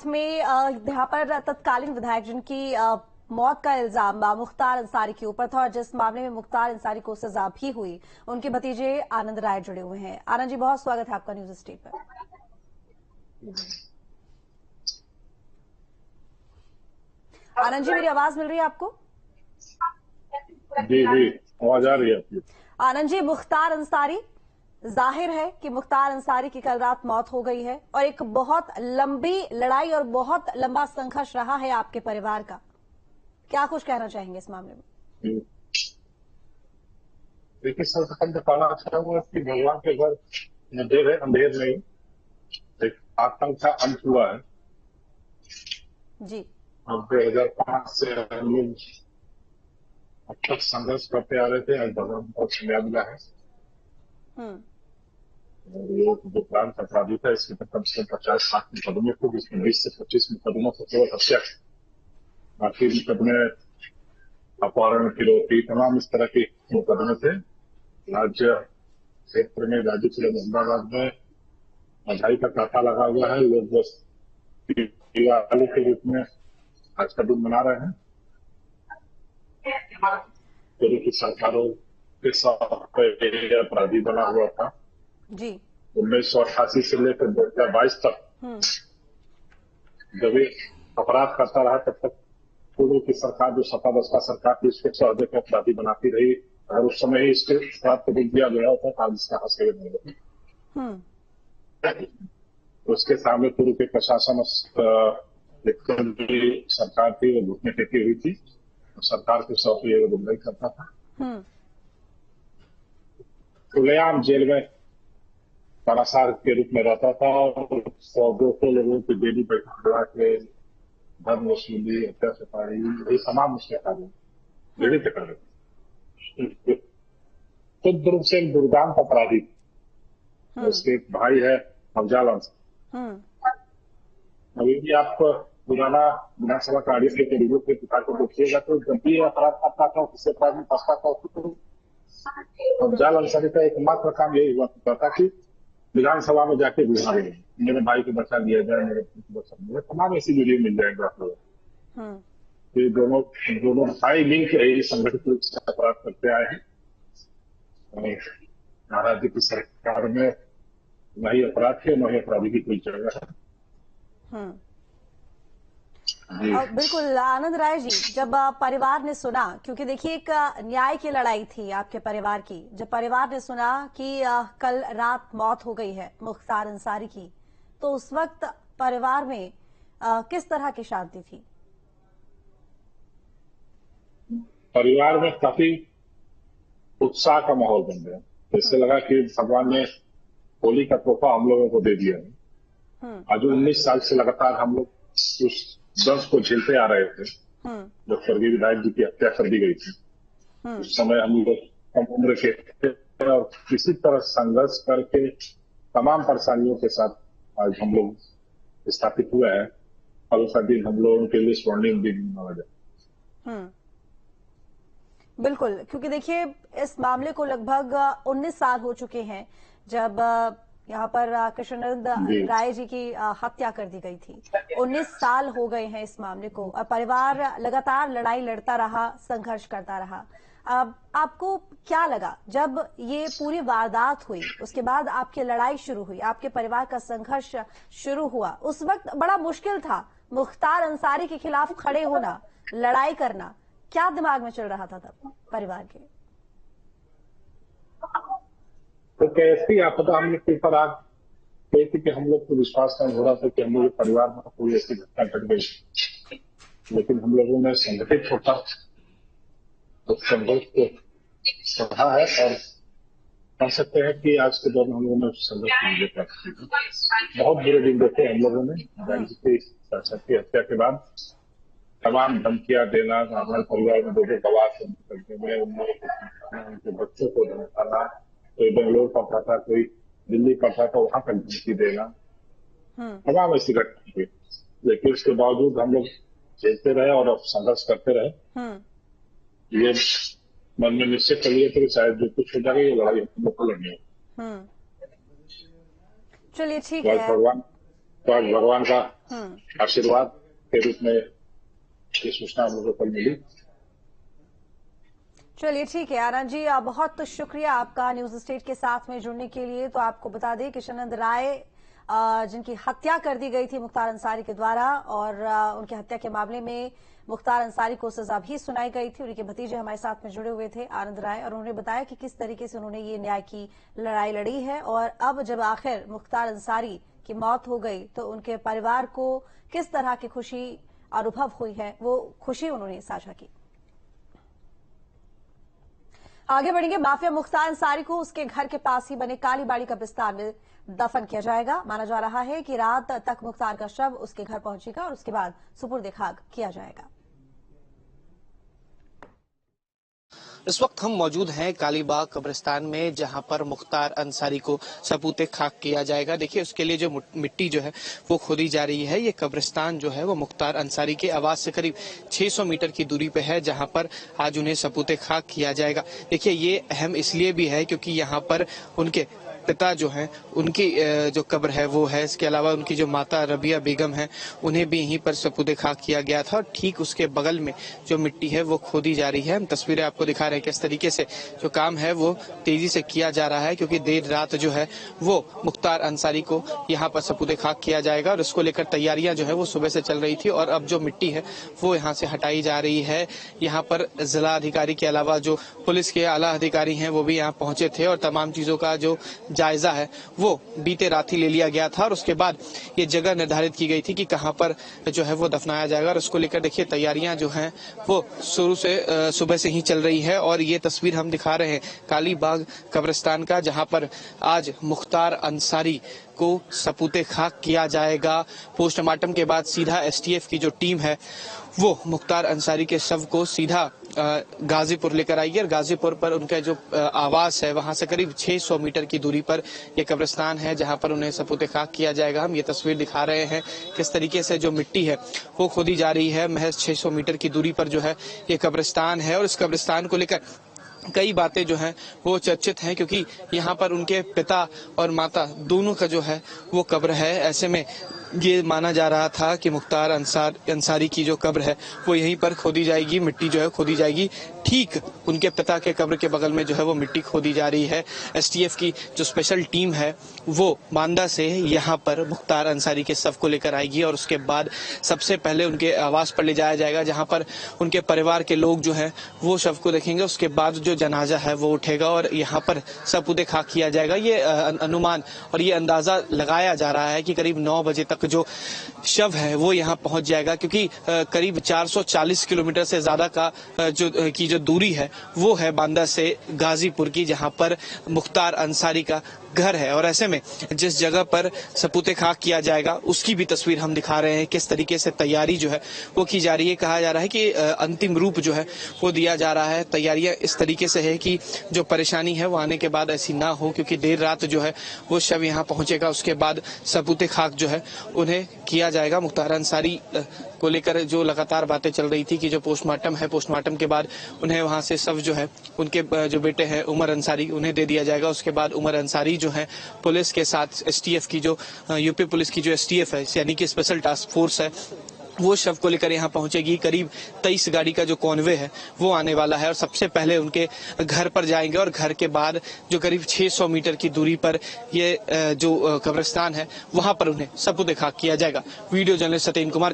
साथ में यहाँ पर तत्कालीन विधायक जिनकी मौत का इल्जाम मुख्तार अंसारी के ऊपर था और जिस मामले में मुख्तार अंसारी को सजा भी हुई, उनके भतीजे आनंद राय जुड़े हुए हैं। आनंद जी, बहुत स्वागत है आपका न्यूज स्टेट पर। आनंद जी, मेरी आवाज मिल रही है आपको? जी जी, आवाज आ रही है आपकी। आनंद जी, मुख्तार अंसारी, जाहिर है कि मुख्तार अंसारी की कल रात मौत हो गई है और एक बहुत लंबी लड़ाई और बहुत लंबा संघर्ष रहा है आपके परिवार का। क्या कुछ कहना चाहेंगे इस मामले में? देखिए, सर्वप्रथम तो कहना चाहूंगा कि भगवान के घर अंधेर है, अंधेर नहीं, एक आतंक का अंत हुआ है जी। अब 2005 से हम लोग अब तक संघर्ष करते आ रहे थे। आज भगवान को क्षमा मिला है और ये जो प्रांत अपराधी था इसके तो कम से कम 50-60 मुकदमे थे, जिसमें 20 से 25 मुकदमों से केवल हत्या, बाकी मुकदमे अपहरण, फिरौती, तमाम इस तरह के मुकदमे थे। राज्य क्षेत्र में गाजीपुर मोहम्मदाबाद में बधाई का कांटा लगा हुआ है। लोग बस दिवाली के रूप में आज का दिन मना रहे हैं। पूर्व की सरकारों के साथ अपराधी बना हुआ था जी। 1988 से लेकर 2022 तक जब ये अपराध करता रहा, तब तक पूर्व की सरकार जो सत्ता बसपा सरकार थी इसके सौदे को अपराधी बनाती रही। और उस समय ही इसके अपराध को रोक दिया गया होता था, इसका हंसके नहीं। उसके सामने पूर्व के प्रशासन सरकार थी, वो घुटने टेकी हुई थी। सरकार के सौ ये गुंडाई करता था। खुलेआम जेल में कारासार के रूप में रहता था और 100-200 लोगों की डेली बैठा के धर्म वसूली, हत्या सफाई, ये तमाम उसके कार्य विभिन्न कार्य खुद रूप से एक दुर्दांत अपराधी। उसके एक भाई है अफजाल अंसारी। अभी भी आप पुराना विधानसभा का ऑडियो के वीडियो के पिता को देखिएगा तो जब भी अपराध करता था किसी अपराध में फंसता था तो अफजाल अंसारी का एकमात्र काम यही हुआ करता था कि विधानसभा में जाके बुझा रहे मेरे भाई को बचा लिया जाए, मेरे बचा लिया। तमाम ऐसी वीडियो मिल जाएंगे आप लोग। ये दोनों भाई मिलकर संगठित रूप से अपराध करते आए हैं। महाराज जी की सरकार में न ही अपराध है न ही अपराधी की कोई जगह है। बिल्कुल आनंद राय जी, जब परिवार ने सुना, क्योंकि देखिए एक न्याय की लड़ाई थी आपके परिवार की, जब परिवार ने सुना कि कल रात मौत हो गई है मुख्तार अंसारी की, तो उस वक्त परिवार में किस तरह की शांति थी? परिवार में काफी उत्साह का माहौल बन गया। इससे लगा कि भगवान ने होली का तोहफा हम लोगों को दे दिया है। आज 19 साल से लगातार हम लोग उस दर्द को झेलते आ रहे थे जब स्वर्गीय विधायक जी की हत्या कर दी गई थी। उस समय हम लोग कम उम्र के थे और किसी तरह संघर्ष करके तमाम परेशानियों के साथ आज हम लोग स्थापित हुए हैं और उसका दिन हम लोगों के लिए स्वर्णिम दिन माना जाए। बिल्कुल, क्योंकि देखिए इस मामले को लगभग 19 साल हो चुके हैं जब यहाँ पर कृष्णानंद राय जी की हत्या कर दी गई थी। 19 साल हो गए हैं इस मामले को और परिवार लगातार लड़ाई लड़ता रहा, संघर्ष करता रहा। अब आपको क्या लगा जब ये पूरी वारदात हुई, उसके बाद आपकी लड़ाई शुरू हुई, आपके परिवार का संघर्ष शुरू हुआ? उस वक्त बड़ा मुश्किल था मुख्तार अंसारी के खिलाफ खड़े होना, लड़ाई करना। क्या दिमाग में चल रहा था तब परिवार के? तो कैसी आपदा हम लोग के ऊपर आ गई थी कि हम लोग को विश्वास नहीं हो रहा था कि हम लोग परिवार में कोई ऐसी घटना घट गई। लेकिन हम लोगों ने संगठित होकर उस संघर्ष को बढ़ा है और कह सकते हैं कि आज के दौर में हम लोगों ने उस संघर्ष को विजय प्राप्त की। बहुत बुरे दिन देखे हम लोगों ने गांधी की हत्या के बाद। तमाम धमकियां देना, हमारे परिवार में 2 गवाह करने में, उनके बच्चों को धमकाना, कोई बेंगलोर पढ़ता था, कोई दिल्ली पढ़ता था, वहां तक धमकी देना, तमाम ऐसी घटना थी। लेकिन उसके बावजूद हम लोग झेलते रहे और संघर्ष करते रहे। ये मन में निश्चय कर लिया तो शायद जो कुछ हो जाएगा ये लड़ाई हम लोग को लड़नी है। चलिए ठीक है। भगवान तो आज भगवान का आशीर्वाद के रूप में ये सूचना हम लोगों को मिली। चलिए ठीक है आनंद जी, बहुत शुक्रिया आपका न्यूज स्टेट के साथ में जुड़ने के लिए। तो आपको बता दें किशनानंद राय जिनकी हत्या कर दी गई थी मुख्तार अंसारी के द्वारा, और उनकी हत्या के मामले में मुख्तार अंसारी को सजा भी सुनाई गई थी। उनके भतीजे हमारे साथ में जुड़े हुए थे आनंद राय, और उन्होंने बताया कि किस तरीके से उन्होंने ये न्याय की लड़ाई लड़ी है, और अब जब आखिर मुख्तार अंसारी की मौत हो गई तो उनके परिवार को किस तरह की खुशी अनुभव हुई है, वो खुशी उन्होंने साझा की। आगे बढ़ेंगे। माफिया मुख्तार अंसारी को उसके घर के पास ही बने कालीबाड़ी कब्रिस्तान में दफन किया जाएगा। माना जा रहा है कि रात तक मुख्तार का शव उसके घर पहुंचेगा और उसके बाद सुपुर्द खाक किया जाएगा। इस वक्त हम मौजूद हैं कालीबाग कब्रिस्तान में, जहां पर मुख्तार अंसारी को सबूते खाक किया जाएगा। देखिए उसके लिए जो मिट्टी जो है वो खोदी जा रही है। ये कब्रिस्तान जो है वो मुख्तार अंसारी के आवास से करीब 600 मीटर की दूरी पे है, जहां पर आज उन्हें सबूते खाक किया जाएगा। देखिए ये अहम इसलिए भी है क्योंकि यहाँ पर उनके पिता जो हैं उनकी जो कब्र है वो है, इसके अलावा उनकी जो माता रबिया बेगम है उन्हें भी यहीं पर सबूते खाक किया गया था, और ठीक उसके बगल में जो मिट्टी है वो खोदी जा रही है। हम तस्वीरें आपको दिखा रहे हैं किस तरीके से जो काम है वो तेजी से किया जा रहा है, क्योंकि देर रात जो है वो मुख्तार अंसारी को यहाँ पर सबूते खाक किया जाएगा, और इसको लेकर तैयारियां जो है वो सुबह से चल रही थी, और अब जो मिट्टी है वो यहाँ से हटाई जा रही है। यहाँ पर जिला अधिकारी के अलावा जो पुलिस के आला अधिकारी हैं वो भी यहाँ पहुंचे थे, और तमाम चीजों का जो जायजा है वो बीते रात ही ले लिया गया था, और उसके बाद ये जगह निर्धारित की गई थी कि कहां पर जो है वो दफनाया जाएगा, और उसको लेकर देखिए तैयारियां जो हैं वो शुरू से सुबह से ही चल रही है। और ये तस्वीर हम दिखा रहे हैं कालीबाग कब्रिस्तान का, जहां पर आज मुख्तार अंसारी को सबूते खाक किया जाएगा। पोस्टमार्टम के बाद सीधा एसटीएफ की जो टीम है वो मुख्तार अंसारी के शव को सीधा गाजीपुर लेकर आएगी, और गाजीपुर पर उनका जो आवास है वहां से करीब 600 मीटर की दूरी पर यह कब्रिस्तान है, जहां पर उन्हें सबूते खाक किया जाएगा। हम ये तस्वीर दिखा रहे हैं किस तरीके से जो मिट्टी है वो खोदी जा रही है। महज 600 मीटर की दूरी पर जो है ये कब्रिस्तान है, और इस कब्रिस्तान को लेकर कई बातें जो हैं वो चर्चित हैं, क्योंकि यहाँ पर उनके पिता और माता दोनों का जो है वो कब्र है। ऐसे में ये माना जा रहा था कि मुख्तार अंसारी की जो कब्र है वो यहीं पर खोदी जाएगी, मिट्टी जो है खोदी जाएगी। ठीक उनके पिता के कब्र के बगल में जो है वो मिट्टी खोदी जा रही है। एसटीएफ की जो स्पेशल टीम है वो बांदा से यहाँ पर मुख्तार अंसारी के शव को लेकर आएगी, और उसके बाद सबसे पहले उनके आवास पर ले जाया जाएगा, जहाँ पर उनके परिवार के लोग जो है वो शव को देखेंगे। उसके बाद जो जनाजा है वो उठेगा और यहाँ पर सबूते खाक किया जाएगा। ये अनुमान और ये अंदाजा लगाया जा रहा है कि करीब 9 बजे तक जो शव है वो यहाँ पहुंच जाएगा, क्योंकि करीब 440 किलोमीटर से ज्यादा का जो दूरी है वो है बांदा से गाजीपुर की, जहां पर मुख्तार अंसारी का घर है। और ऐसे में जिस जगह पर सबूते खाक किया जाएगा उसकी भी तस्वीर हम दिखा रहे हैं, किस तरीके से तैयारी जो है वो की जा रही है। कहा जा रहा है कि अंतिम रूप जो है वो दिया जा रहा है। तैयारियां इस तरीके से है कि जो परेशानी है वो आने के बाद ऐसी ना हो, क्योंकि देर रात जो है वो शव यहाँ पहुंचेगा, उसके बाद सबूते खाक जो है उन्हें किया जाएगा। मुख्तार अंसारी को लेकर जो लगातार बातें चल रही थी कि जो पोस्टमार्टम है, पोस्टमार्टम के बाद उन्हें वहां से शव जो है उनके जो बेटे हैं उमर अंसारी उन्हें दे दिया जाएगा। उसके बाद उमर अंसारी जो है पुलिस के साथ एसटीएफ की जो यूपी पुलिस की जो एसटीएफ है यानी कि स्पेशल टास्क फोर्स है वो शव को लेकर यहाँ पहुंचेगी। करीब 23 गाड़ी का जो कॉन्वे है वो आने वाला है, और सबसे पहले उनके घर पर जाएंगे, और घर के बाद जो करीब 600 मीटर की दूरी पर ये जो कब्रिस्तान है वहां पर उन्हें सबूते खाक किया जाएगा। Video journalist Satyendra Kumar